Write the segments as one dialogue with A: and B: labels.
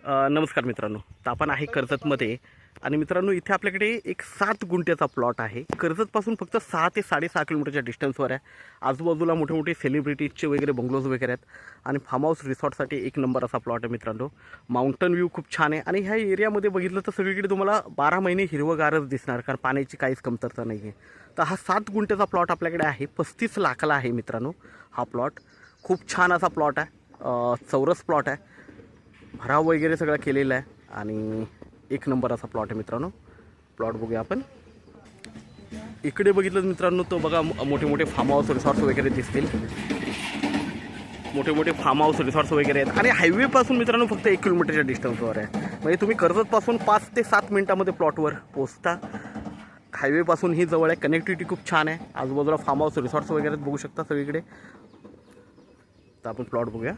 A: नमस्कार मित्रांनो. तर आपण आहे कर्जतमध्ये आणि मित्रांनो इथे आपल्याकडे एक 7 गुंठ्याचा प्लॉट आहे. कर्जतपासून फक्त 6 ते 6.5 किलोमीटरच्या डिस्टन्सवर आहे. आजूबाजूला मोठे मोठे सेलिब्रिटीजचे वगैरे बंगलोज वगैरे आहेत आणि फार्म हाऊस रिसॉर्टसाठी एक नंबर असा प्लॉट आहे मित्रांनो. माउंटन व्ह्यू खूप छान आहे आणि ह्या एरियामध्ये बघितलं तर सगळीकडे तुम्हाला 12 महिने हिरवगारच दिसणार, कारण पाण्याची काहीच कमतरता नाही आहे. तर हा 7 गुंठ्याचा प्लॉट आपल्याकडे आहे. 35 लाखाला आहे मित्रांनो हा प्लॉट. खूप छान असा प्लॉट आहे. चौरस प्लॉट आहे. भराव वगैरे सगळं केलेलं आहे आणि एक नंबर असा प्लॉट आहे मित्रांनो. प्लॉट बघूया आपण. इकडे बघितलं मित्रांनो तो बघा मोठे मोठे फार्म हाऊस रिसॉर्ट्स वगैरे दिसतील. मोठे मोठे फार्म हाऊस रिसॉर्ट्स वगैरे आहेत आणि हायवेपासून मित्रांनो फक्त 1 किलोमीटरच्या डिस्टन्सवर आहे. म्हणजे तुम्ही कर्जतपासून 5 ते 7 मिनिटामध्ये प्लॉटवर पोहोचता. हायवेपासून ही जवळ आहे. कनेक्टिव्हिटी खूप छान आहे. आजूबाजूला फार्म हाऊस रिसॉर्ट्स वगैरे बघू शकता सगळीकडे. तर आपण प्लॉट बघूया.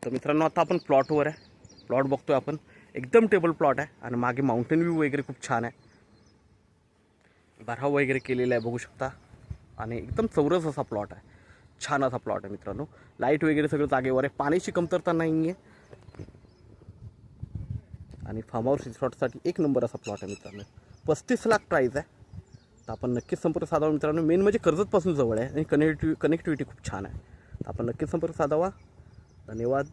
A: तर मित्रांनो आता आपण प्लॉटवर आहे. प्लॉट बघतोय आपण. एकदम टेबल प्लॉट आहे आणि मागे माउंटेन व्ह्यू वगैरे खूप छान आहे. भराव वगैरे केलेला आहे बघू शकता आणि एकदम चौरस असा प्लॉट आहे. छान असा प्लॉट आहे मित्रांनो. लाईट वगैरे सगळं जागेवर आहे. पाण्याची कमतरता नाही आहे आणि फार्म हाऊस रिसॉर्टसाठी एक नंबर असा प्लॉट आहे मित्रांनो. 35 लाख प्राईज आहे. तर आपण नक्कीच संपर्क साधावा मित्रांनो. मेन म्हणजे कर्जतपासून जवळ आहे आणि कनेक्टिव्हिटी खूप छान आहे. तर आपण नक्कीच संपर्क साधावा. धन्यवाद.